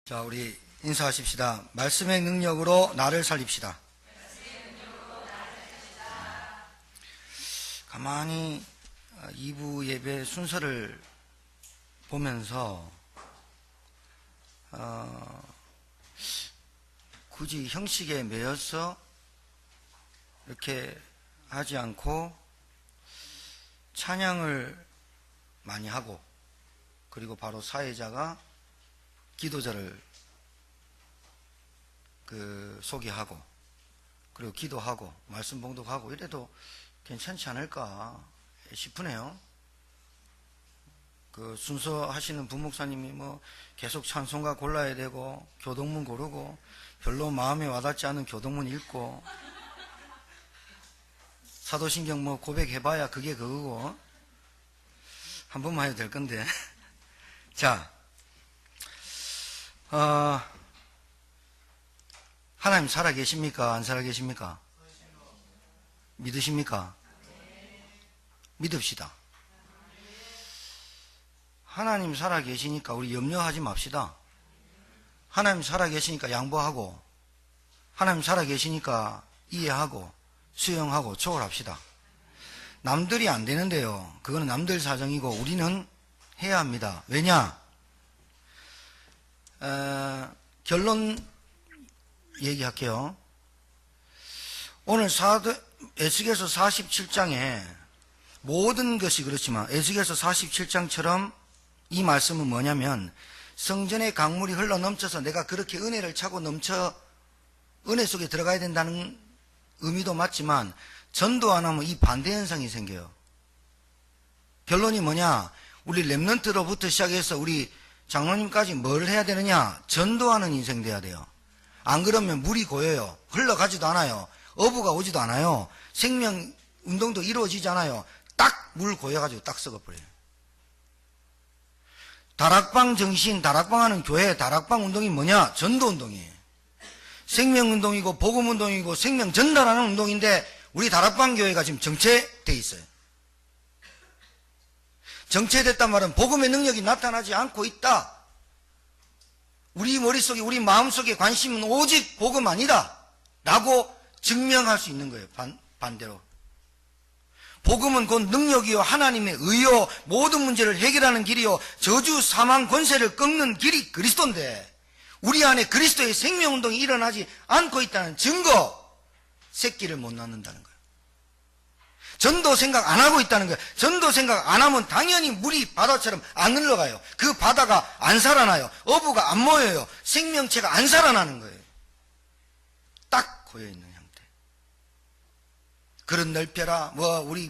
자, 우리 인사하십시다. 말씀의 능력으로 나를 살립시다. 가만히 2부 예배 순서를 보면서 굳이 형식에 매여서 이렇게 하지 않고 찬양을 많이 하고, 그리고 바로 사회자가 기도자를 소개하고, 그리고 기도하고 말씀 봉독하고 이래도 괜찮지 않을까 싶으네요. 순서 하시는 부목사님이 계속 찬송가 골라야 되고 교동문 고르고 별로 마음에 와닿지 않은 교동문 읽고 사도신경 고백해봐야 그게 그거고 한 번만 해도 될 건데. 자, 하나님 살아계십니까? 안 살아계십니까? 믿으십니까? 믿읍시다. 하나님 살아계시니까 우리 염려하지 맙시다. 하나님 살아계시니까 양보하고, 하나님 살아계시니까 이해하고 수용하고 초월합시다. 남들이 안 되는데요, 그거는 남들 사정이고 우리는 해야 합니다. 왜냐? 결론 얘기할게요. 오늘 에스겔서 47장에 모든 것이 그렇지만 에스겔서 47장처럼 이 말씀은 뭐냐면, 성전의 강물이 흘러 넘쳐서 내가 그렇게 은혜를 차고 넘쳐 은혜 속에 들어가야 된다는 의미도 맞지만, 전도 안 하면 이 반대 현상이 생겨요. 결론이 뭐냐? 우리 렘넌트로부터 시작해서 우리 장로님까지 뭘 해야 되느냐? 전도하는 인생 돼야 돼요. 안 그러면 물이 고여요. 흘러가지도 않아요. 어부가 오지도 않아요. 생명 운동도 이루어지지 않아요. 딱 물 고여가지고 딱 썩어버려요. 다락방 정신, 다락방 하는 교회, 다락방 운동이 뭐냐? 전도 운동이에요. 생명 운동이고 복음 운동이고 생명 전달하는 운동인데, 우리 다락방 교회가 지금 정체돼 있어요. 정체됐단 말은 복음의 능력이 나타나지 않고 있다. 우리 머릿속에, 우리 마음속에 관심은 오직 복음 아니다 라고 증명할 수 있는 거예요. 반대로 복음은 곧 능력이요, 하나님의 의요, 모든 문제를 해결하는 길이요, 저주 사망 권세를 꺾는 길이 그리스도인데, 우리 안에 그리스도의 생명운동이 일어나지 않고 있다는 증거, 새끼를 못 낳는다는 거예요. 전도 생각 안 하고 있다는 거예요. 전도 생각 안 하면 당연히 물이 바다처럼 안 흘러가요. 그 바다가 안 살아나요. 어부가 안 모여요. 생명체가 안 살아나는 거예요. 딱 고여있는 형태. 그런 넓혀라, 우리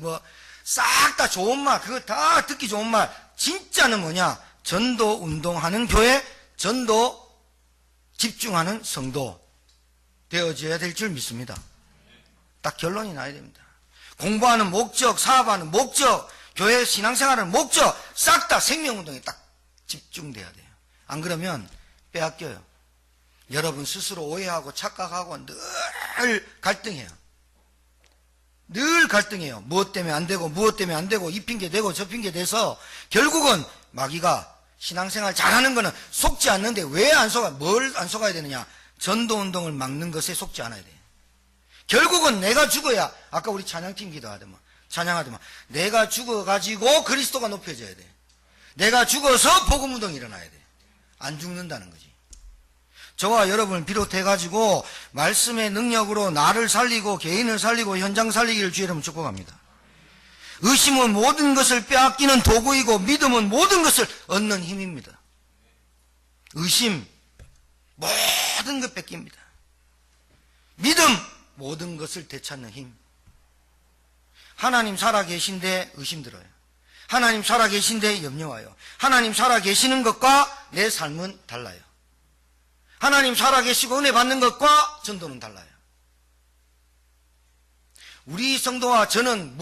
싹 다 좋은 말, 그거 다 듣기 좋은 말. 진짜는 뭐냐? 전도 운동하는 교회, 전도 집중하는 성도 되어져야 될 줄 믿습니다. 딱 결론이 나야 됩니다. 공부하는 목적, 사업하는 목적, 교회 신앙생활하는 목적, 싹 다 생명운동에 딱 집중돼야 돼요. 안 그러면 빼앗겨요. 여러분 스스로 오해하고 착각하고 늘 갈등해요. 늘 갈등해요. 무엇 때문에 안 되고 무엇 때문에 안 되고, 이 핑계 대고 저 핑계 대서 결국은 마귀가 신앙생활 잘하는 거는 속지 않는데, 왜 안 속아? 뭘 안 속아야 되느냐? 전도운동을 막는 것에 속지 않아야 돼요. 결국은 내가 죽어야, 아까 우리 찬양팀 기도하더만, 찬양하더만, 내가 죽어가지고 그리스도가 높여져야 돼. 내가 죽어서 복음운동이 일어나야 돼. 안 죽는다는 거지. 저와 여러분을 비롯해가지고 말씀의 능력으로 나를 살리고 개인을 살리고 현장 살리기를 주의 이름으로 축복합니다. 의심은 모든 것을 빼앗기는 도구이고, 믿음은 모든 것을 얻는 힘입니다. 의심, 모든 것 뺏깁니다. 믿음, 모든 것을 되찾는 힘. 하나님 살아계신데 의심 들어요. 하나님 살아계신데 염려와요. 하나님 살아계시는 것과 내 삶은 달라요. 하나님 살아계시고 은혜 받는 것과 전도는 달라요. 우리 성도와 저는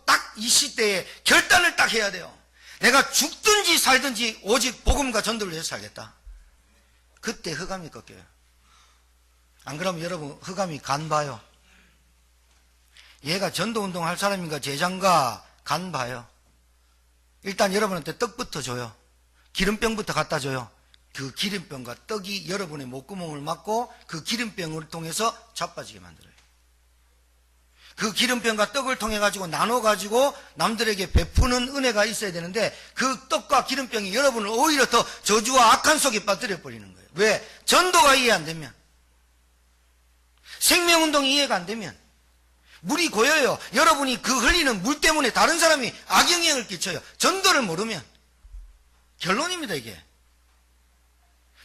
딱 이 시대에 결단을 딱 해야 돼요. 내가 죽든지 살든지 오직 복음과 전도를 해서 살겠다. 그때 흑암이 꺾여요. 안 그러면 여러분 흑암이 간 봐요. 얘가 전도운동 할 사람인가 제장가 간 봐요. 일단 여러분한테 떡부터 줘요. 기름병부터 갖다 줘요. 그 기름병과 떡이 여러분의 목구멍을 막고 그 기름병을 통해서 자빠지게 만들어요. 그 기름병과 떡을 통해 가지고 나눠 가지고 남들에게 베푸는 은혜가 있어야 되는데 그 떡과 기름병이 여러분을 오히려 더 저주와 악한 속에 빠뜨려 버리는 거예요. 왜? 전도가 이해 안 되면, 생명운동이 이해가 안 되면 물이 고여요. 여러분이 그 흘리는 물 때문에 다른 사람이 악영향을 끼쳐요. 전도를 모르면. 결론입니다, 이게.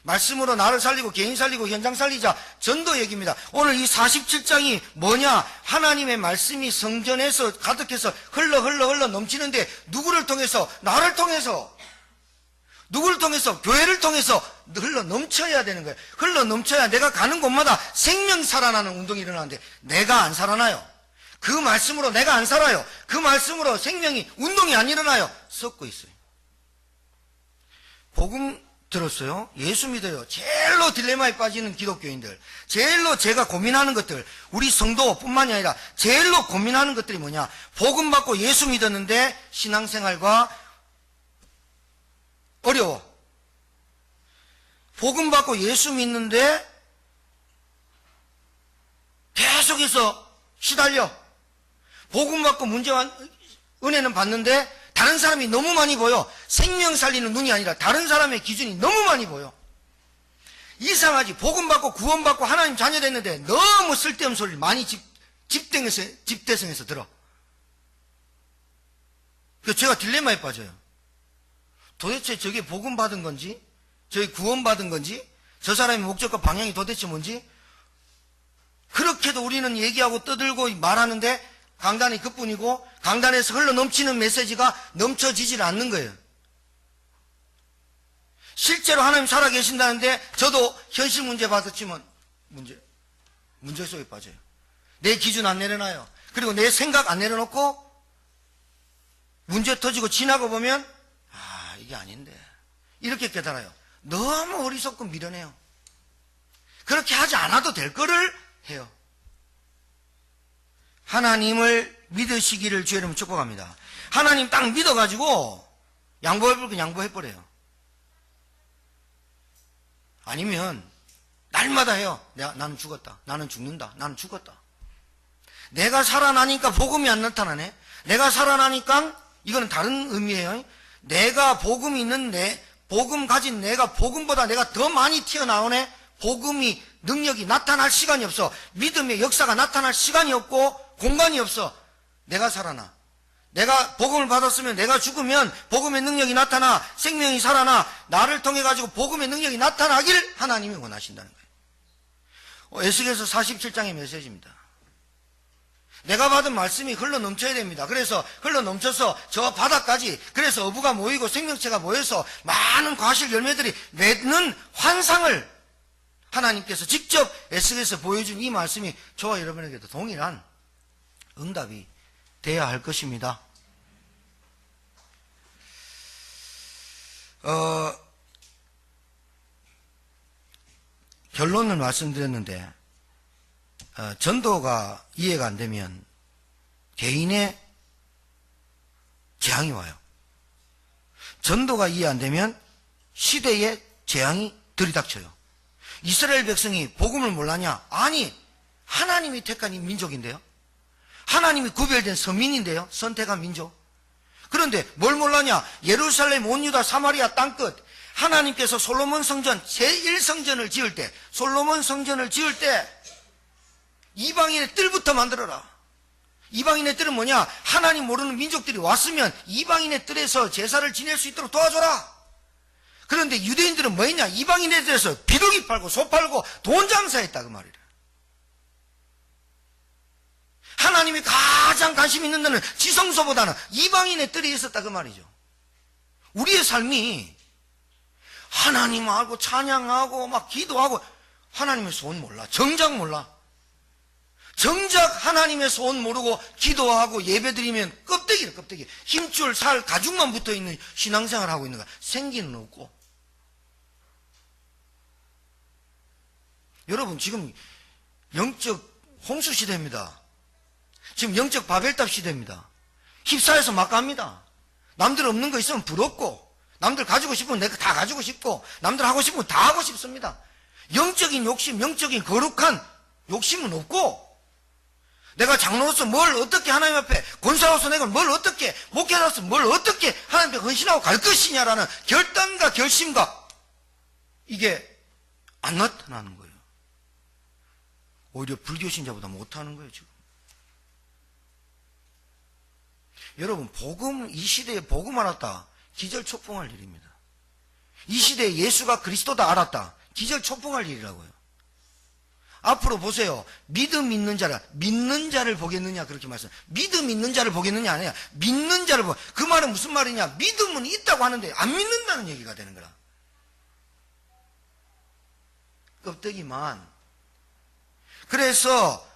말씀으로 나를 살리고 개인 살리고 현장 살리자, 전도 얘기입니다. 오늘 이 47장이 뭐냐? 하나님의 말씀이 성전에서 가득해서 흘러 넘치는데 누구를 통해서? 나를 통해서. 누구를 통해서? 교회를 통해서 흘러 넘쳐야 되는 거예요. 흘러 넘쳐야 내가 가는 곳마다 생명 살아나는 운동이 일어나는데 내가 안 살아나요. 그 말씀으로 내가 안 살아요. 그 말씀으로 생명이, 운동이 안 일어나요. 썩고 있어요. 복음 들었어요? 예수 믿어요. 제일로 딜레마에 빠지는 기독교인들, 제일로 제가 고민하는 것들, 우리 성도뿐만이 아니라 제일로 고민하는 것들이 뭐냐? 복음 받고 예수 믿었는데 신앙생활과 어려워. 복음 받고 예수 믿는데 계속해서 시달려. 복음 받고 문제와 은혜는 받는데 다른 사람이 너무 많이 보여. 생명 살리는 눈이 아니라 다른 사람의 기준이 너무 많이 보여. 이상하지. 복음 받고 구원 받고 하나님 자녀 됐는데 너무 쓸데없는 소리를 많이 집대성에서 들어. 그래서 제가 딜레마에 빠져요. 도대체 저게 복음 받은 건지, 저게 구원 받은 건지, 저 사람의 목적과 방향이 도대체 뭔지. 그렇게도 우리는 얘기하고 떠들고 말하는데 강단이 그뿐이고 강단에서 흘러 넘치는 메시지가 넘쳐지질 않는 거예요. 실제로 하나님 살아계신다는데 저도 현실 문제 받았지만 문제 속에 빠져요. 내 기준 안 내려놔요. 그리고 내 생각 안 내려놓고 문제 터지고 지나고 보면 이게 아닌데 이렇게 깨달아요. 너무 어리석고 미련해요. 그렇게 하지 않아도 될 거를 해요. 하나님을 믿으시기를 주의 이름으로 축복합니다. 하나님 딱 믿어가지고 양보해버리고 양보해버려요. 아니면 날마다 해요. 나는 죽었다. 나는 죽는다. 나는 죽었다. 내가 살아나니까 복음이 안 나타나네. 내가 살아나니까 이거는 다른 의미예요. 내가 복음이 있는 복음 가진 내가 복음보다 내가 더 많이 튀어나오네. 복음이 능력이 나타날 시간이 없어. 믿음의 역사가 나타날 시간이 없고 공간이 없어. 내가 살아나. 내가 복음을 받았으면 내가 죽으면 복음의 능력이 나타나 생명이 살아나 나를 통해 가지고 복음의 능력이 나타나길 하나님이 원하신다는 거예요. 에스겔서 47장의 메시지입니다. 내가 받은 말씀이 흘러 넘쳐야 됩니다. 그래서 흘러 넘쳐서 저 바닥까지, 그래서 어부가 모이고 생명체가 모여서 많은 과실 열매들이 맺는 환상을 하나님께서 직접 에스겔에서 보여준 이 말씀이 저와 여러분에게도 동일한 응답이 돼야 할 것입니다. 결론을 말씀드렸는데 전도가 이해가 안 되면 개인의 재앙이 와요. 전도가 이해 안 되면 시대의 재앙이 들이닥쳐요. 이스라엘 백성이 복음을 몰랐냐? 아니, 하나님이 택한 이 민족인데요. 하나님이 구별된 선민인데요. 선택한 민족. 그런데 뭘 몰랐냐? 예루살렘, 온 유다, 사마리아 땅끝, 하나님께서 솔로몬 성전 제1성전을 지을 때, 솔로몬 성전을 지을 때 이방인의 뜰부터 만들어라. 이방인의 뜰은 뭐냐? 하나님 모르는 민족들이 왔으면 이방인의 뜰에서 제사를 지낼 수 있도록 도와줘라. 그런데 유대인들은 뭐 했냐? 이방인의 뜰에서 비둘기 팔고 소 팔고 돈 장사했다 그 말이라. 하나님이 가장 관심 있는 데는 지성소보다는 이방인의 뜰이 있었다 그 말이죠. 우리의 삶이 하나님 알고 찬양하고 막 기도하고 하나님의 소원 몰라. 정작 몰라. 정작 하나님의 소원 모르고 기도하고 예배드리면 껍데기를 껍데기. 힘줄 살 가죽만 붙어있는 신앙생활을 하고 있는 거야. 생기는 없고. 여러분 지금 영적 홍수 시대입니다. 지금 영적 바벨탑 시대입니다. 휩싸여서 막 갑니다. 남들 없는 거 있으면 부럽고 남들 가지고 싶으면 내가 다 가지고 싶고, 남들 하고 싶으면 다 하고 싶습니다. 영적인 욕심, 영적인 거룩한 욕심은 없고, 내가 장로로서 뭘 어떻게 하나님 앞에, 권사로서 내가 뭘 어떻게, 목회자로서 뭘 어떻게 하나님 앞에 헌신하고 갈 것이냐라는 결단과 결심과 이게 안 나타나는 거예요. 오히려 불교신자보다 못하는 거예요, 지금. 여러분, 복음, 이 시대에 복음 알았다, 기절초풍할 일입니다. 이 시대에 예수가 그리스도다 알았다, 기절초풍할 일이라고요. 앞으로 보세요. 믿음 있는 자라, 믿는 자를 보겠느냐, 그렇게 말씀. 믿음 있는 자를 보겠느냐, 아니야. 믿는 자를 보. 그 말은 무슨 말이냐? 믿음은 있다고 하는데 안 믿는다는 얘기가 되는 거라. 껍데기만. 그래서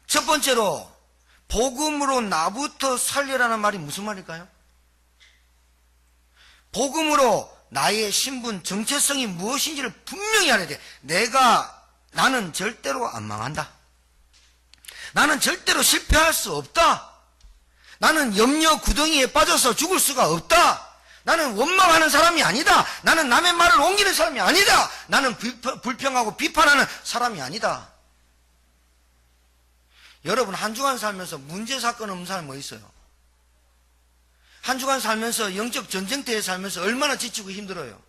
첫 번째로 복음으로 나부터 살려라는 말이 무슨 말일까요? 복음으로 나의 신분, 정체성이 무엇인지를 분명히 알아야 돼. 나는 절대로 안 망한다. 나는 절대로 실패할 수 없다. 나는 염려 구덩이에 빠져서 죽을 수가 없다. 나는 원망하는 사람이 아니다. 나는 남의 말을 옮기는 사람이 아니다. 나는 불평하고 비판하는 사람이 아니다. 여러분, 한 주간 살면서 문제 사건 없는 사람이 뭐 있어요? 한 주간 살면서 영적 전쟁터에 살면서 얼마나 지치고 힘들어요.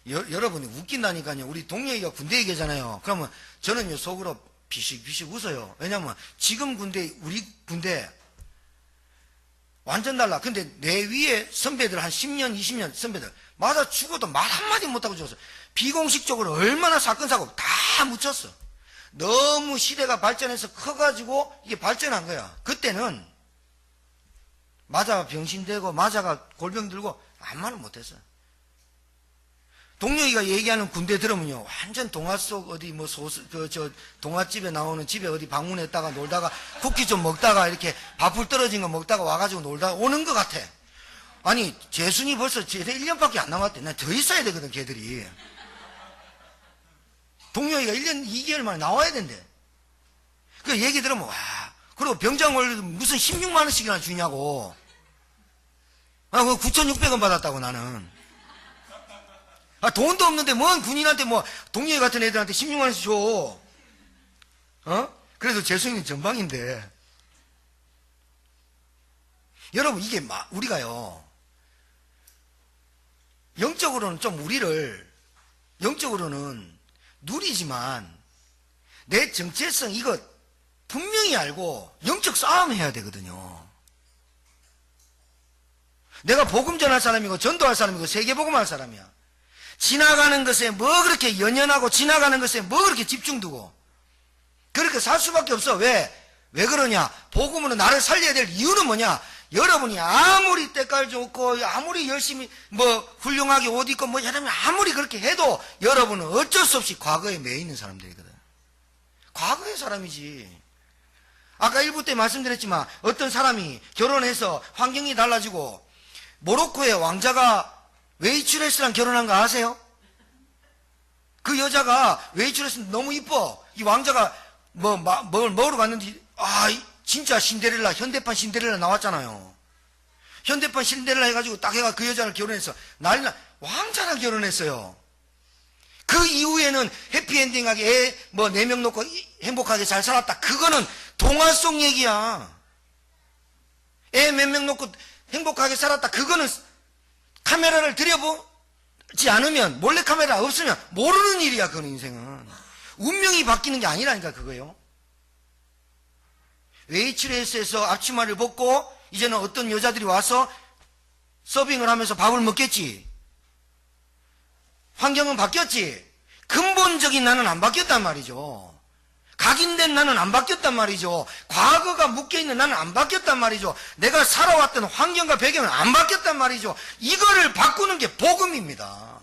여러분이 웃긴다니까요. 우리 동료이가 군대에 계잖아요. 그러면 저는요, 속으로 비식비식 웃어요. 왜냐면 지금 우리 군대 완전 달라. 근데 내 위에 선배들 한 10년 20년 선배들 맞아 죽어도 말 한마디 못하고 죽었어. 비공식적으로 얼마나 사건 사고 다 묻혔어. 너무 시대가 발전해서 커가지고 이게 발전한 거야. 그때는 맞아가 병신되고 맞아가 골병 들고 아무 말을 못했어. 동료이가 얘기하는 군대 들으면요, 완전 동화 속 어디 동화집에 나오는 집에 어디 방문했다가 놀다가 쿠키 좀 먹다가 이렇게 밥풀 떨어진 거 먹다가 와가지고 놀다가 오는 것 같아. 아니, 재순이 벌써 제대 1년밖에 안 남았대. 난 더 있어야 되거든, 걔들이. 동료이가 1년 2개월 만에 나와야 된대. 그 얘기 들으면, 와, 그리고 병장을 무슨 16만원씩이나 주냐고. 아, 그 9,600원 받았다고, 나는. 돈도 없는데 뭔 군인한테 동료회 같은 애들한테 16만원씩 줘. 그래도 재수님 전방인데. 여러분, 이게 우리가요, 영적으로는 좀 영적으로는 누리지만 내 정체성 이거 분명히 알고 영적 싸움 해야 되거든요. 내가 복음 전할 사람이고 전도할 사람이고 세계복음 할 사람이야. 지나가는 것에 뭐 그렇게 연연하고 지나가는 것에 뭐 그렇게 집중 두고 그렇게 살 수밖에 없어. 왜 그러냐? 복음으로 나를 살려야 될 이유는 뭐냐? 여러분이 아무리 때깔 좋고 아무리 열심히 훌륭하게 옷 입고 여러분이 아무리 그렇게 해도 여러분은 어쩔 수 없이 과거에 매여 있는 사람들이거든. 과거의 사람이지. 아까 1부 때 말씀드렸지만 어떤 사람이 결혼해서 환경이 달라지고 모로코의 왕자가 웨이트레스랑 결혼한 거 아세요? 그 여자가 웨이트레스 너무 이뻐. 이 왕자가 뭘 먹으러 갔는데 진짜 신데렐라, 현대판 신데렐라 나왔잖아요. 현대판 신데렐라 해가지고 딱 해가 그 여자를 결혼해서 난리나. 왕자랑 결혼했어요. 그 이후에는 해피엔딩하게 애 4명 놓고 행복하게 잘 살았다. 그거는 동화 속 얘기야. 애 몇 명 놓고 행복하게 살았다. 그거는 카메라를 들여보지 않으면, 몰래카메라 없으면 모르는 일이야. 그건 인생은 운명이 바뀌는 게 아니라니까. 그거요. 웨이트레스에서 앞치마를 벗고 이제는 어떤 여자들이 와서 서빙을 하면서 밥을 먹겠지. 환경은 바뀌었지. 근본적인 나는 안 바뀌었단 말이죠. 각인된 나는 안 바뀌었단 말이죠. 과거가 묶여있는 나는 안 바뀌었단 말이죠. 내가 살아왔던 환경과 배경은 안 바뀌었단 말이죠. 이거를 바꾸는 게 복음입니다.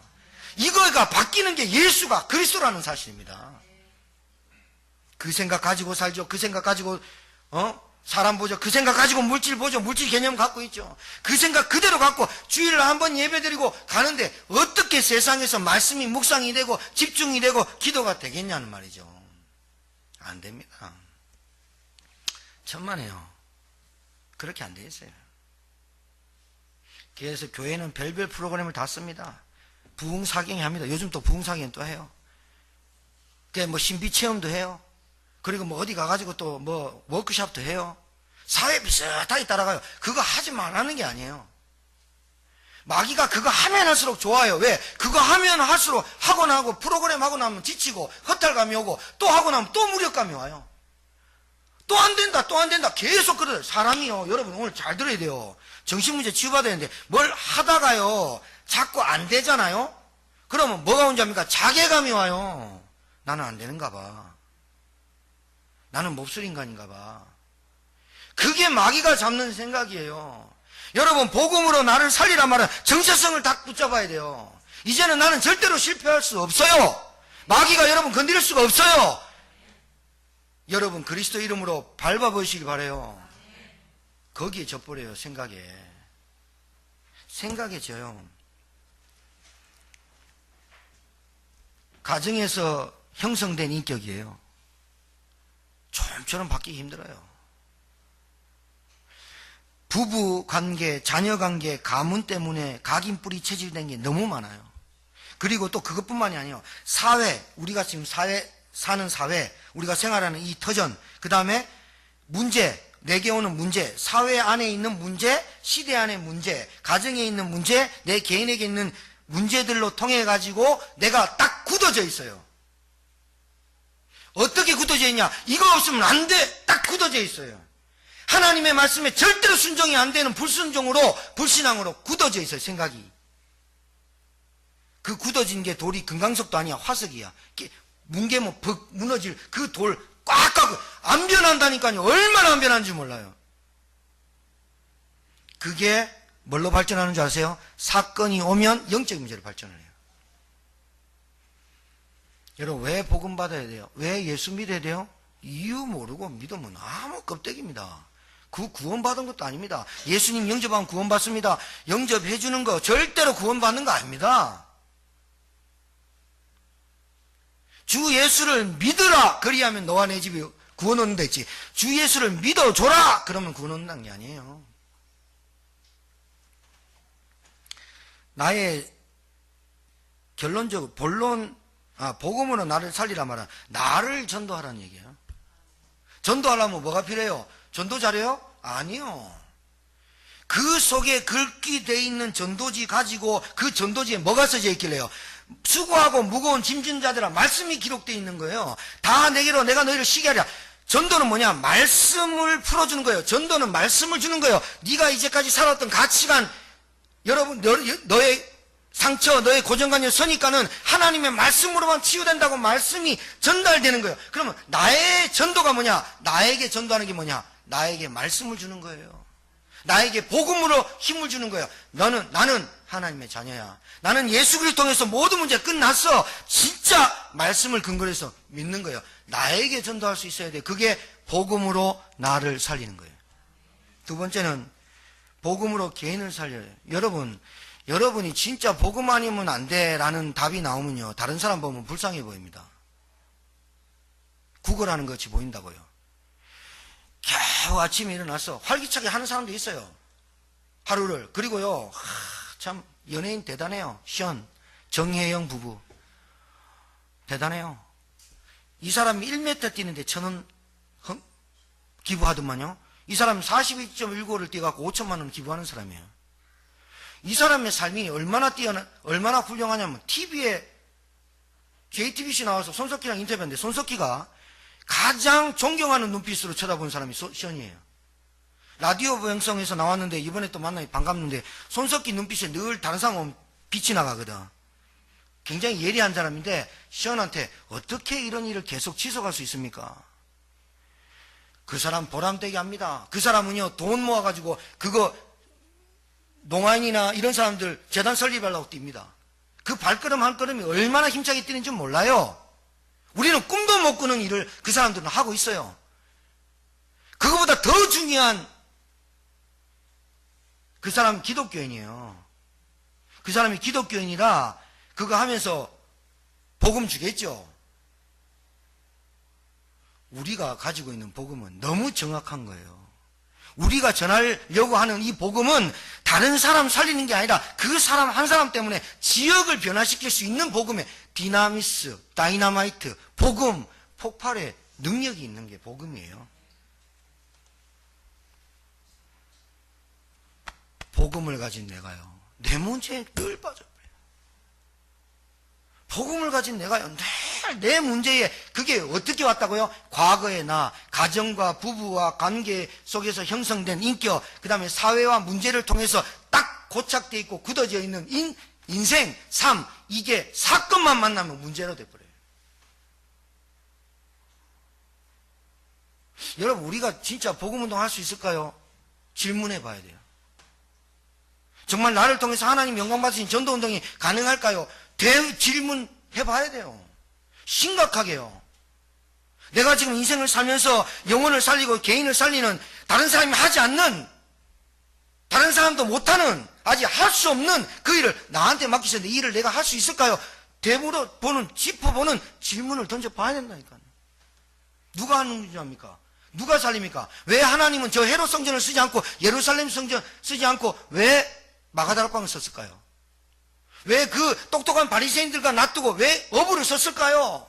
이거가 바뀌는 게 예수가 그리스도라는 사실입니다. 그 생각 가지고 살죠. 그 생각 가지고 사람 보죠. 그 생각 가지고 물질 보죠. 물질 개념 갖고 있죠. 그 생각 그대로 갖고 주일을 한번 예배드리고 가는데 어떻게 세상에서 말씀이 묵상이 되고 집중이 되고 기도가 되겠냐는 말이죠. 안 됩니다. 천만에요. 그렇게 안 돼 있어요. 그래서 교회는 별별 프로그램을 다 씁니다. 부흥사경이 합니다. 요즘 또 부흥사경 또 해요. 그 뭐 신비체험도 해요. 그리고 뭐 어디 가가지고 또 뭐 워크숍도 해요. 사회 비슷하게 따라가요. 그거 하지 말라는 게 아니에요. 마귀가 그거 하면 할수록 좋아요. 왜? 그거 하면 할수록 하고 나고 프로그램 하고 나면 지치고 허탈감이 오고 또 하고 나면 또 무력감이 와요. 또 안 된다, 또 안 된다. 계속 그래요. 사람이요. 여러분 오늘 잘 들어야 돼요. 정신문제 치유받아야 되는데 뭘 하다가요. 자꾸 안 되잖아요. 그러면 뭐가 온지 압니까? 자괴감이 와요. 나는 안 되는가 봐. 나는 몹쓸 인간인가 봐. 그게 마귀가 잡는 생각이에요. 여러분 복음으로 나를 살리라 말은 정체성을 딱 붙잡아야 돼요. 이제는 나는 절대로 실패할 수 없어요. 마귀가 여러분 건드릴 수가 없어요. 여러분 그리스도 이름으로 밟아보시기 바라요. 거기에 져버려요. 생각에 져요. 가정에서 형성된 인격이에요. 좀처럼 바뀌기 힘들어요. 부부 관계, 자녀 관계, 가문 때문에 각인뿌리 체질된 게 너무 많아요. 그리고 또 그것뿐만이 아니에요. 사회, 우리가 지금 사는 사회, 우리가 생활하는 이 터전, 그 다음에 문제, 내게 오는 문제, 사회 안에 있는 문제, 시대 안의 문제, 가정에 있는 문제, 내 개인에게 있는 문제들로 통해 가지고 내가 딱 굳어져 있어요. 어떻게 굳어져 있냐? 이거 없으면 안 돼! 딱 굳어져 있어요. 하나님의 말씀에 절대로 순종이 안 되는 불순종으로, 불신앙으로 굳어져 있어요, 생각이. 그 굳어진 게 돌이 금강석도 아니야, 화석이야. 뭉개면 벅 무너질 그 돌 꽉 까고 안 변한다니까요. 얼마나 안 변한지 몰라요. 그게 뭘로 발전하는 줄 아세요? 사건이 오면 영적 문제로 발전을 해요. 여러분 왜 복음 받아야 돼요? 왜 예수 믿어야 돼요? 이유 모르고 믿으면 아무 껍데기입니다. 그 구원받은 것도 아닙니다. 예수님 영접하면 구원받습니다. 영접해 주는 거 절대로 구원받는 거 아닙니다. 주 예수를 믿으라 그리하면 너와 내 집이 구원 얻는다 했지. 주 예수를 믿어줘라 그러면 구원 얻는다는 게 아니에요. 나의 결론적으로 복음으로 나를 살리라 말은 나를 전도하라는 얘기예요. 전도하려면 뭐가 필요해요? 전도 잘해요? 아니요. 그 속에 글귀 되어 있는 전도지 가지고 그 전도지에 뭐가 써져 있길래요? 수고하고 무거운 짐진 자들아 말씀이 기록되어 있는 거예요. 다 내게로 내가 너희를 쉬게 하랴. 전도는 뭐냐? 말씀을 풀어주는 거예요. 전도는 말씀을 주는 거예요. 네가 이제까지 살았던 가치관, 여러분 너의 상처, 너의 고정관념 서니까는 하나님의 말씀으로만 치유된다고 말씀이 전달되는 거예요. 그러면 나의 전도가 뭐냐? 나에게 전도하는 게 뭐냐? 나에게 말씀을 주는 거예요. 나에게 복음으로 힘을 주는 거예요. 나는 하나님의 자녀야. 나는 예수 그리스도 통해서 모든 문제 끝났어. 진짜 말씀을 근거로 해서 믿는 거예요. 나에게 전도할 수 있어야 돼요. 그게 복음으로 나를 살리는 거예요. 두 번째는 복음으로 개인을 살려요. 여러분이 진짜 복음 아니면 안 돼라는 답이 나오면요. 다른 사람 보면 불쌍해 보입니다. 구걸하는 것 같이 보인다고요. 겨우 아침에 일어나서 활기차게 하는 사람도 있어요. 하루를. 그리고요. 참 연예인 대단해요. 정혜영 부부. 대단해요. 이 사람이 1m 뛰는데 1,000원 기부하더만요. 이 사람은 42.195를 뛰어갖고 5천만 원 기부하는 사람이에요. 이 사람의 삶이 얼마나 훌륭하냐면 TV에 JTBC 나와서 손석희랑 인터뷰했는데 손석희가 가장 존경하는 눈빛으로 쳐다본 사람이 시언이에요. 라디오 방송에서 나왔는데 이번에 또 만나니 반갑는데 손석희 눈빛에 늘 다른 사람 오면 빛이 나가거든. 굉장히 예리한 사람인데 시언한테 어떻게 이런 일을 계속 지속할 수 있습니까? 그 사람 보람되게 합니다. 그 사람은요 돈 모아가지고 그거 농아인이나 이런 사람들 재단 설립하려고 뜁니다. 그 발걸음 한 걸음이 얼마나 힘차게 뛰는지 몰라요. 우리는 꿈도 못 꾸는 일을 그 사람들은 하고 있어요. 그거보다 더 중요한 그 사람 기독교인이에요. 그 사람이 기독교인이라 그거 하면서 복음 주겠죠. 우리가 가지고 있는 복음은 너무 정확한 거예요. 우리가 전하려고 하는 이 복음은 다른 사람 살리는 게 아니라 그 사람 한 사람 때문에 지역을 변화시킬 수 있는 복음의 디나미스, 다이나마이트, 복음, 폭발의 능력이 있는 게 복음이에요. 복음을 가진 내가요, 내 문제에 늘 빠져버려요. 복음을 가진 내가요, 늘 내 문제에, 그게 어떻게 왔다고요? 과거의 나, 가정과 부부와 관계 속에서 형성된 인격, 그 다음에 사회와 문제를 통해서 딱 고착되어 있고 굳어져 있는 인생, 삶, 이게 사건만 만나면 문제로 돼버려요. 여러분, 우리가 진짜 복음운동 할 수 있을까요? 질문해 봐야 돼요. 정말 나를 통해서 하나님 영광 받으신 전도운동이 가능할까요? 질문해 봐야 돼요. 심각하게요. 내가 지금 인생을 살면서 영혼을 살리고 개인을 살리는, 다른 사람이 하지 않는, 다른 사람도 못하는, 아직 할 수 없는 그 일을 나한테 맡기셨는데 이 일을 내가 할 수 있을까요? 되물어보는, 짚어보는 질문을 던져봐야 된다니까요. 누가 하는 줄 압니까? 누가 살립니까? 왜 하나님은 저 헤롯 성전을 쓰지 않고 예루살렘 성전 쓰지 않고 왜 마가다락방을 썼을까요? 왜 그 똑똑한 바리새인들과 놔두고 왜 어부를 썼을까요?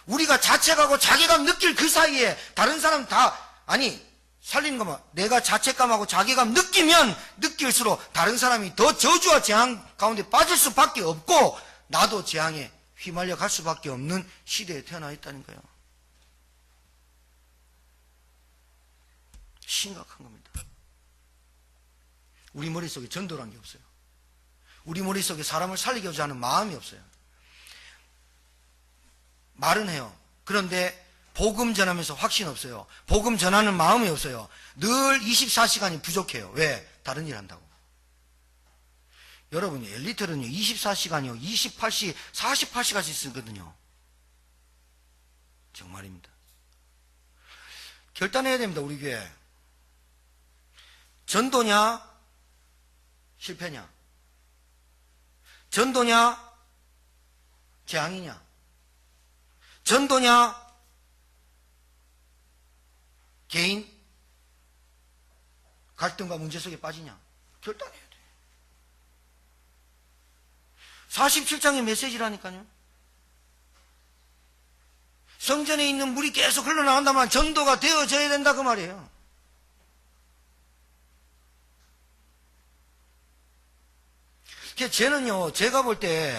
우리가 자책하고 자괴감 느낄 그 사이에 다른 사람 다, 아니, 살리는 것만, 내가 자책감하고 자괴감 느끼면 느낄수록 다른 사람이 더 저주와 재앙 가운데 빠질 수밖에 없고 나도 재앙에 휘말려 갈 수밖에 없는 시대에 태어나 있다는 거예요. 심각한 겁니다. 우리 머릿속에 전도란 게 없어요. 우리 머릿속에 사람을 살리고자 하는 마음이 없어요. 말은 해요. 그런데 복음 전하면서 확신 없어요. 복음 전하는 마음이 없어요. 늘 24시간이 부족해요. 왜? 다른 일 한다고. 여러분이 엘리트는요 24시간이요 28시 48시간씩 쓰거든요. 정말입니다. 결단해야 됩니다. 우리 교회. 전도냐 실패냐, 전도냐 재앙이냐, 전도냐 개인 갈등과 문제 속에 빠지냐, 결단해야 돼. 47장의 메시지라니까요. 성전에 있는 물이 계속 흘러나간다면 전도가 되어져야 된다 그 말이에요. 쟤는요, 제가 볼 때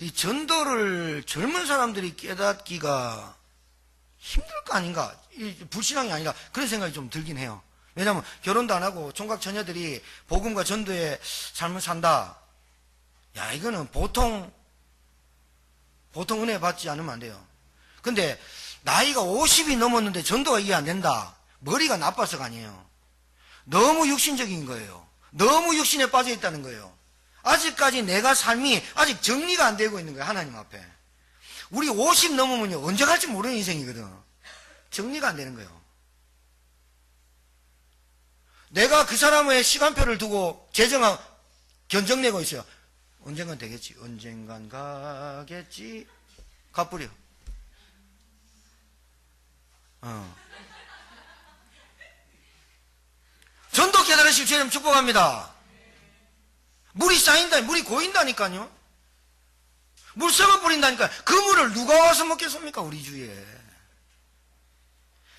이 전도를 젊은 사람들이 깨닫기가 힘들 거 아닌가, 불신앙이 아니라 그런 생각이 좀 들긴 해요. 왜냐하면 결혼도 안 하고 총각 처녀들이 복음과 전도의 삶을 산다. 야, 이거는 보통 은혜 받지 않으면 안 돼요. 근데 나이가 50이 넘었는데 전도가 이해 안 된다. 머리가 나빠서가 아니에요. 너무 육신적인 거예요. 너무 육신에 빠져 있다는 거예요. 아직까지 내가 삶이 아직 정리가 안 되고 있는 거예요. 하나님 앞에. 우리 50 넘으면요 언제 갈지 모르는 인생이거든. 정리가 안 되는 거예요. 내가 그 사람의 시간표를 두고 견적내고 있어요. 언젠간 되겠지. 언젠간 가겠지. 가버려. 전도 깨달으실 주님 축복합니다. 물이 쌓인다, 물이 고인다니까요. 물 썩어 버린다니까. 그 물을 누가 와서 먹겠습니까, 우리 주위에.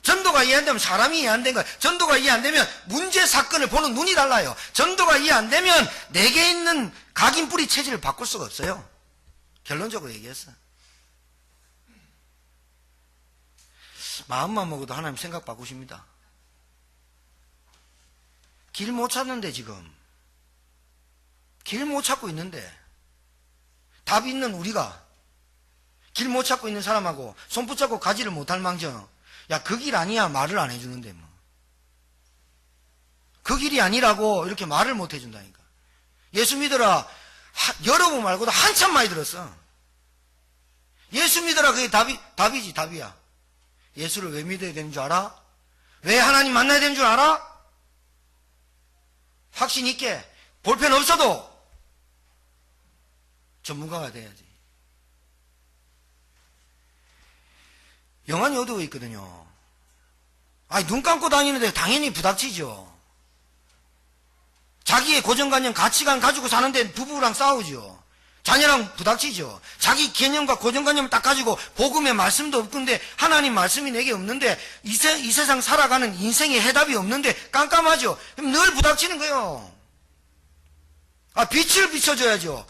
전도가 이해 안 되면 사람이 이해 안 된 거야. 전도가 이해 안 되면 문제 사건을 보는 눈이 달라요. 전도가 이해 안 되면 내게 있는 각인 뿌리 체질을 바꿀 수가 없어요. 결론적으로 얘기했어. 마음만 먹어도 하나님 생각 바꾸십니다. 길 못 찾는데 지금. 길 못 찾고 있는데 답 있는 우리가 길 못 찾고 있는 사람하고 손 붙잡고 가지를 못할 망정, 야, 그 길 아니야 말을 안 해주는데 뭐. 그 길이 아니라고 이렇게 말을 못 해준다니까. 예수 믿어라 여러 번 말고도 한참 많이 들었어. 예수 믿어라 그게 답이야. 예수를 왜 믿어야 되는 줄 알아? 왜 하나님 만나야 되는 줄 알아? 확신 있게 볼펜 없어도 전문가가 돼야지. 영안이 어두워 있거든요. 아니, 눈 감고 다니는데 당연히 부닥치죠. 자기의 고정관념, 가치관 가지고 사는데 부부랑 싸우죠. 자녀랑 부닥치죠. 자기 개념과 고정관념을 딱 가지고 복음의 말씀도 없는데, 하나님 말씀이 내게 없는데, 이 세상 살아가는 인생의 해답이 없는데 깜깜하죠. 그럼 늘 부닥치는 거예요. 아, 빛을 비춰줘야죠.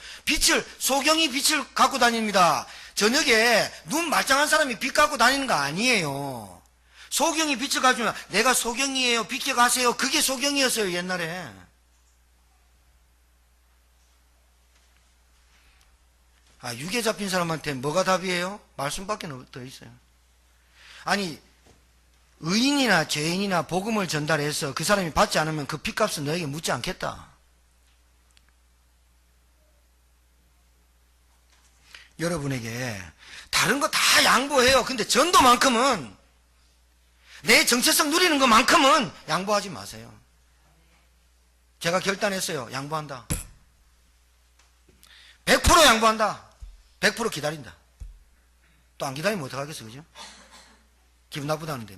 소경이 빛을 갖고 다닙니다. 저녁에 눈 말짱한 사람이 빛 갖고 다니는 거 아니에요. 소경이 빛을 가지면 내가 소경이에요, 비켜가세요. 그게 소경이었어요, 옛날에. 아, 육에 잡힌 사람한테 뭐가 답이에요? 말씀밖에 더 있어요. 아니, 의인이나 죄인이나 복음을 전달해서 그 사람이 받지 않으면 그 핏값은 너에게 묻지 않겠다. 여러분에게 다른 거 다 양보해요. 근데 전도만큼은, 내 정체성 누리는 것만큼은 양보하지 마세요. 제가 결단했어요. 양보한다. 100% 양보한다. 100% 기다린다. 또 안 기다리면 어떡하겠어, 그죠? 기분 나쁘다는데.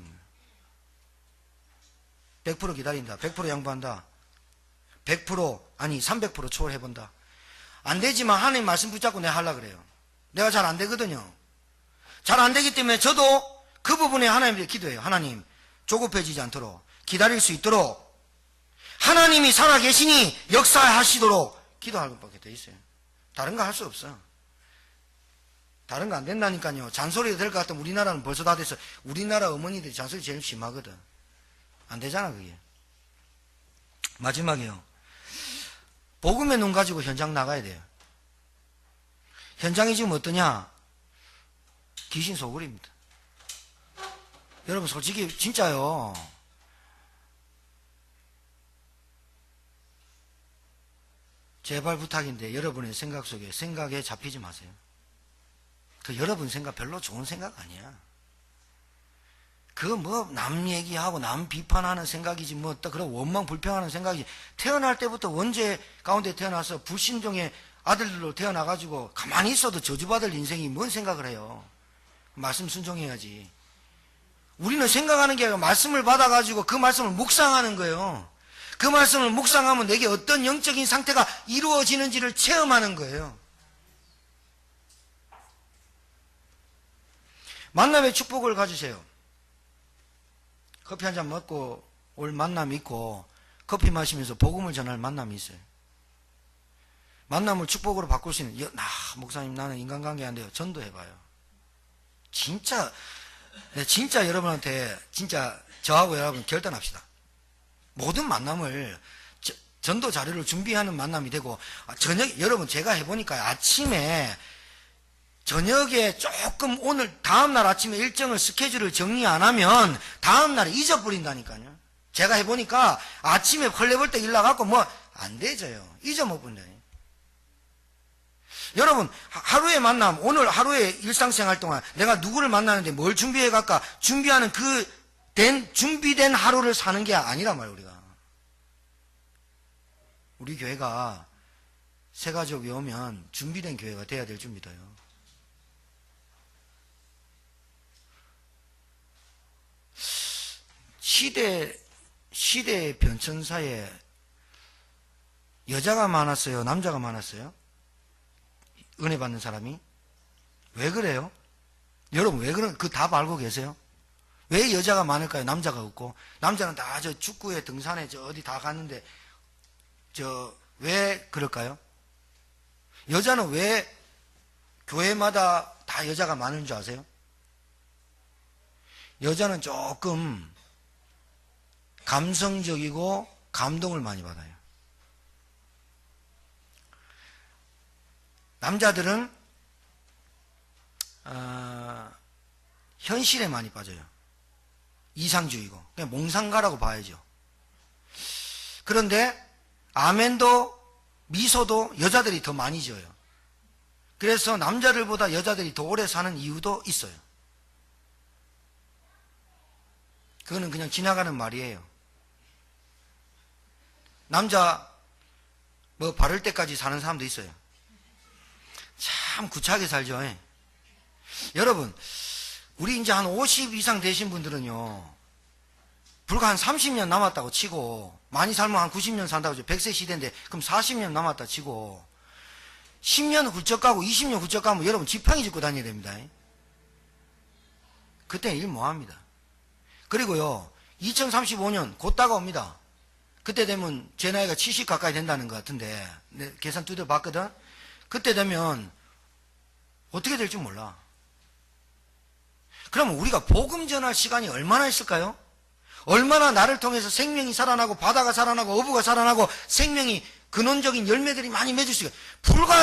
100% 기다린다. 100% 양보한다. 100% 아니 300% 초월해본다. 안 되지만 하나님 말씀 붙잡고 내가 하려고 그래요. 내가 잘 안 되거든요. 잘 안 되기 때문에 저도 그 부분에 하나님께 기도해요. 하나님, 조급해지지 않도록, 기다릴 수 있도록, 하나님이 살아계시니 역사하시도록 기도할 것밖에 돼 있어요. 다른 거 할 수 없어. 다른 거 안 된다니까요. 잔소리가 될 것 같으면 우리나라는 벌써 다 돼서, 우리나라 어머니들이 잔소리 제일 심하거든. 안 되잖아, 그게. 마지막이요. 복음의 눈 가지고 현장 나가야 돼요. 현장이 지금 어떠냐? 귀신 소굴입니다. 여러분, 솔직히 진짜요. 제발 부탁인데 여러분의 생각 속에 생각에 잡히지 마세요. 그 여러분 생각 별로 좋은 생각 아니야. 그거 뭐 남 얘기하고 남 비판하는 생각이지, 뭐 또 그런 원망 불평하는 생각이지. 태어날 때부터 원죄 가운데 태어나서 불신종의 아들로 태어나가지고 가만히 있어도 저주받을 인생이 뭔 생각을 해요. 말씀 순종해야지. 우리는 생각하는 게 아니라 말씀을 받아가지고 그 말씀을 묵상하는 거예요. 그 말씀을 묵상하면 내게 어떤 영적인 상태가 이루어지는지를 체험하는 거예요. 만남의 축복을 가지세요. 커피 한 잔 먹고 올 만남이 있고, 커피 마시면서 복음을 전할 만남이 있어요. 만남을 축복으로 바꿀 수 있는, 목사님 나는 인간관계 안 돼요. 전도해봐요. 진짜 여러분한테, 진짜 저하고 여러분 결단합시다. 모든 만남을 전도 자료를 준비하는 만남이 되고, 여러분 제가 해보니까 아침에, 저녁에 조금 오늘 다음날 아침에 일정을 스케줄을 정리 안 하면 다음날에 잊어버린다니까요. 제가 해보니까 아침에 헐레벌 때 일 나가고 뭐 안 되져요. 잊어먹는다요. 여러분, 하루의 만남, 오늘 하루의 일상생활 동안 내가 누구를 만나는데 뭘 준비해 갈까? 준비하는 준비된 하루를 사는 게 아니란 말이에요, 우리가. 우리 교회가 새 가족이 오면 준비된 교회가 돼야 될 줄 믿어요. 시대의 변천사에 여자가 많았어요? 남자가 많았어요? 은혜 받는 사람이? 왜 그래요? 여러분, 왜 그 답 알고 계세요? 왜 여자가 많을까요? 남자가 없고. 남자는 다 저 축구에 등산에 저 어디 다 갔는데, 왜 그럴까요? 여자는 왜 교회마다 다 여자가 많은 줄 아세요? 여자는 조금 감성적이고 감동을 많이 받아요. 남자들은 현실에 많이 빠져요. 이상주의고 그냥 몽상가라고 봐야죠. 그런데 아멘도 미소도 여자들이 더 많이 지어요. 그래서 남자들보다 여자들이 더 오래 사는 이유도 있어요. 그거는 그냥 지나가는 말이에요. 남자 뭐 바를 때까지 사는 사람도 있어요. 참 구차하게 살죠. 여러분, 우리 이제 한 50 이상 되신 분들은요, 불과 한 30년 남았다고 치고, 많이 살면 한 90년 산다고 죠 100세 시대인데, 그럼 40년 남았다 치고, 10년 훌쩍 가고 20년 훌쩍 가면 여러분 지팡이 짚고 다녀야 됩니다. 그때 일 못합니다. 그리고요, 2035년 곧 다가옵니다. 그때 되면 제 나이가 70 가까이 된다는 것 같은데, 내 계산 두드려 봤거든? 그때 되면 어떻게 될지 몰라. 그러면 우리가 복음 전할 시간이 얼마나 있을까요? 얼마나 나를 통해서 생명이 살아나고 바다가 살아나고 어부가 살아나고 생명이 근원적인 열매들이 많이 맺을 수 있어요. 불과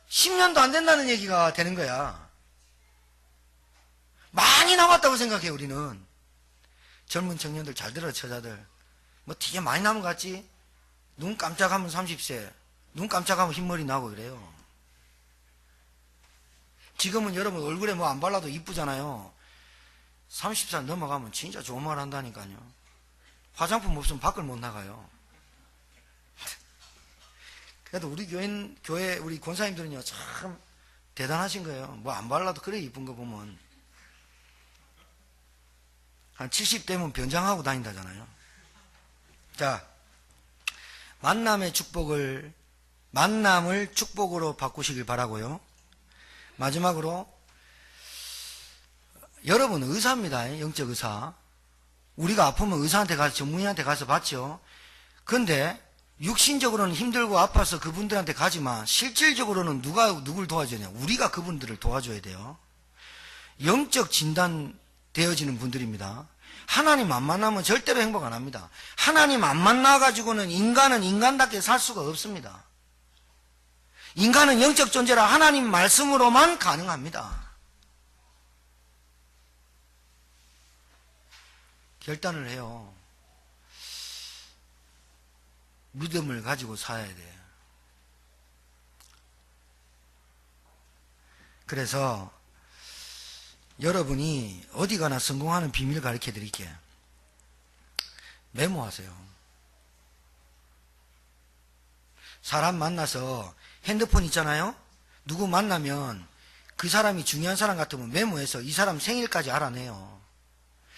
10년도 안 된다는 얘기가 되는 거야. 많이 남았다고 생각해 우리는. 젊은 청년들 잘 들어, 처자들. 뭐 되게 많이 남은 것 같지? 눈 깜짝하면 30세, 눈 깜짝하면 흰머리 나고 그래요. 지금은 여러분 얼굴에 뭐 안 발라도 이쁘잖아요. 30살 넘어가면 진짜 좋은 말 한다니까요. 화장품 없으면 밖을 못 나가요. 그래도 우리 교회 우리 권사님들은요, 참 대단하신 거예요. 뭐 안 발라도 그래 이쁜 거 보면. 한 70대면 변장하고 다닌다잖아요. 자, 만남을 축복으로 바꾸시길 바라고요. 마지막으로, 여러분은 의사입니다. 영적 의사. 우리가 아프면 의사한테 가서, 전문의한테 가서 받죠. 그런데 육신적으로는 힘들고 아파서 그분들한테 가지만 실질적으로는 누가 누굴 도와줘야 되냐? 우리가 그분들을 도와줘야 돼요. 영적 진단 되어지는 분들입니다. 하나님 안 만나면 절대로 행복 안 합니다. 하나님 안 만나가지고는 인간은 인간답게 살 수가 없습니다. 인간은 영적 존재라 하나님 말씀으로만 가능합니다. 결단을 해요. 믿음을 가지고 살아야 돼요. 그래서 여러분이 어디 가나 성공하는 비밀을 가르쳐 드릴게요. 메모하세요. 사람 만나서 핸드폰 있잖아요. 누구 만나면 그 사람이 중요한 사람 같으면 메모해서 이 사람 생일까지 알아내요.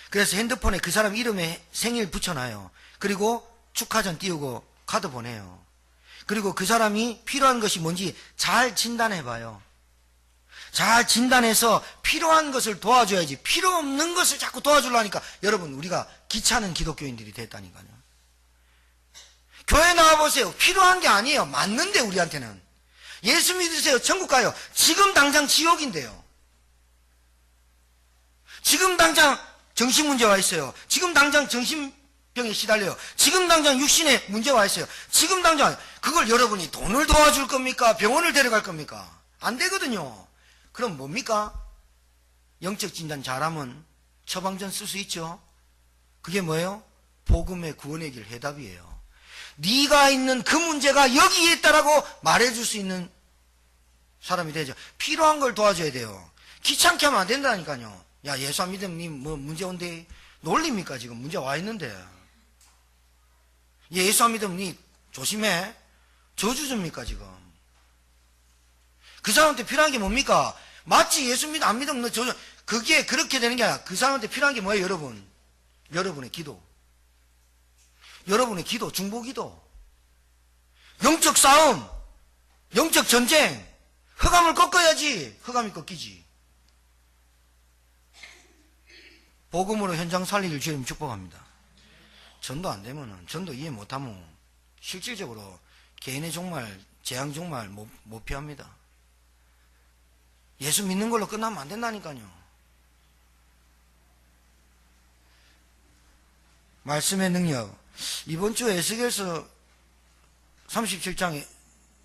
그래서 핸드폰에 그 사람 이름에 생일 붙여놔요. 그리고 축하전 띄우고 카드 보내요. 그리고 그 사람이 필요한 것이 뭔지 잘 진단해봐요. 잘 진단해서 필요한 것을 도와줘야지, 필요 없는 것을 자꾸 도와주려니까 여러분 우리가 귀찮은 기독교인들이 됐다니까요. 교회 나와보세요. 필요한 게 아니에요. 맞는데 우리한테는. 예수 믿으세요. 천국 가요. 지금 당장 지옥인데요. 지금 당장 정신 문제와 있어요. 지금 당장 정신병에 시달려요. 지금 당장 육신에 문제와 있어요. 지금 당장 그걸 여러분이 돈을 도와줄 겁니까? 병원을 데려갈 겁니까? 안 되거든요. 그럼 뭡니까? 영적 진단 잘하면 처방전 쓸 수 있죠. 그게 뭐예요? 복음의 구원의 길 해답이에요. 네가 있는 그 문제가 여기에 있다라고 말해줄 수 있는 사람이 되죠. 필요한 걸 도와줘야 돼요. 귀찮게 하면 안 된다니까요. 야, 예수 안 믿으면 니 뭐 문제 온대? 놀립니까? 지금 문제 와 있는데. 예수 안 믿으면 니 조심해. 저주 줍니까 지금? 그 사람한테 필요한 게 뭡니까? 마치 예수 믿 안 믿으면 너 저주. 그게 그렇게 되는 게 아니라 그 사람한테 필요한 게 뭐예요, 여러분? 여러분의 기도. 여러분의 기도, 중보기도. 영적 싸움, 영적 전쟁. 흑암을 꺾어야지. 흑암이 꺾이지. 복음으로 현장 살리기를 주님 축복합니다. 전도 안 되면은, 전도 이해 못하면 실질적으로 개인의 종말, 재앙 종말 못 피합니다. 예수 믿는 걸로 끝나면 안 된다니까요. 말씀의 능력. 이번 주에 에스겔서 37장,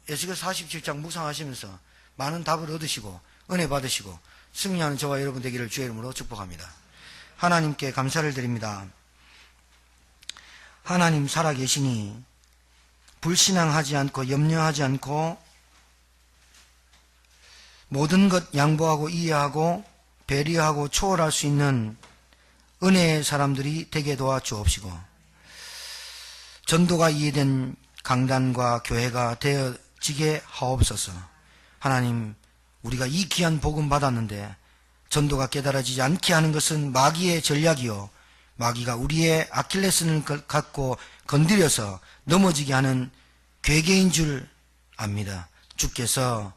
에스겔 47장 묵상하시면서 많은 답을 얻으시고 은혜 받으시고 승리하는 저와 여러분 되기를 주의 이름으로 축복합니다. 하나님께 감사를 드립니다. 하나님 살아계시니 불신앙하지 않고 염려하지 않고 모든 것 양보하고 이해하고 배려하고 초월할 수 있는 은혜의 사람들이 되게 도와주옵시고 전도가 이해된 강단과 교회가 되어지게 하옵소서. 하나님, 우리가 이 귀한 복음 받았는데 전도가 깨달아지지 않게 하는 것은 마귀의 전략이요 마귀가 우리의 아킬레스건을 갖고 건드려서 넘어지게 하는 괴계인 줄 압니다. 주께서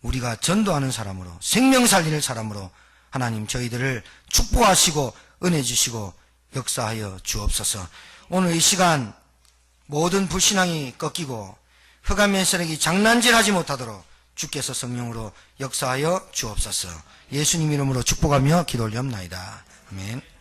우리가 전도하는 사람으로, 생명 살리는 사람으로 하나님 저희들을 축복하시고 은혜 주시고 역사하여 주옵소서. 오늘 이 시간 모든 불신앙이 꺾이고 흑암의 장난질하지 못하도록 주께서 성령으로 역사하여 주옵소서. 예수님 이름으로 축복하며 기도 올리옵나이다. 아멘.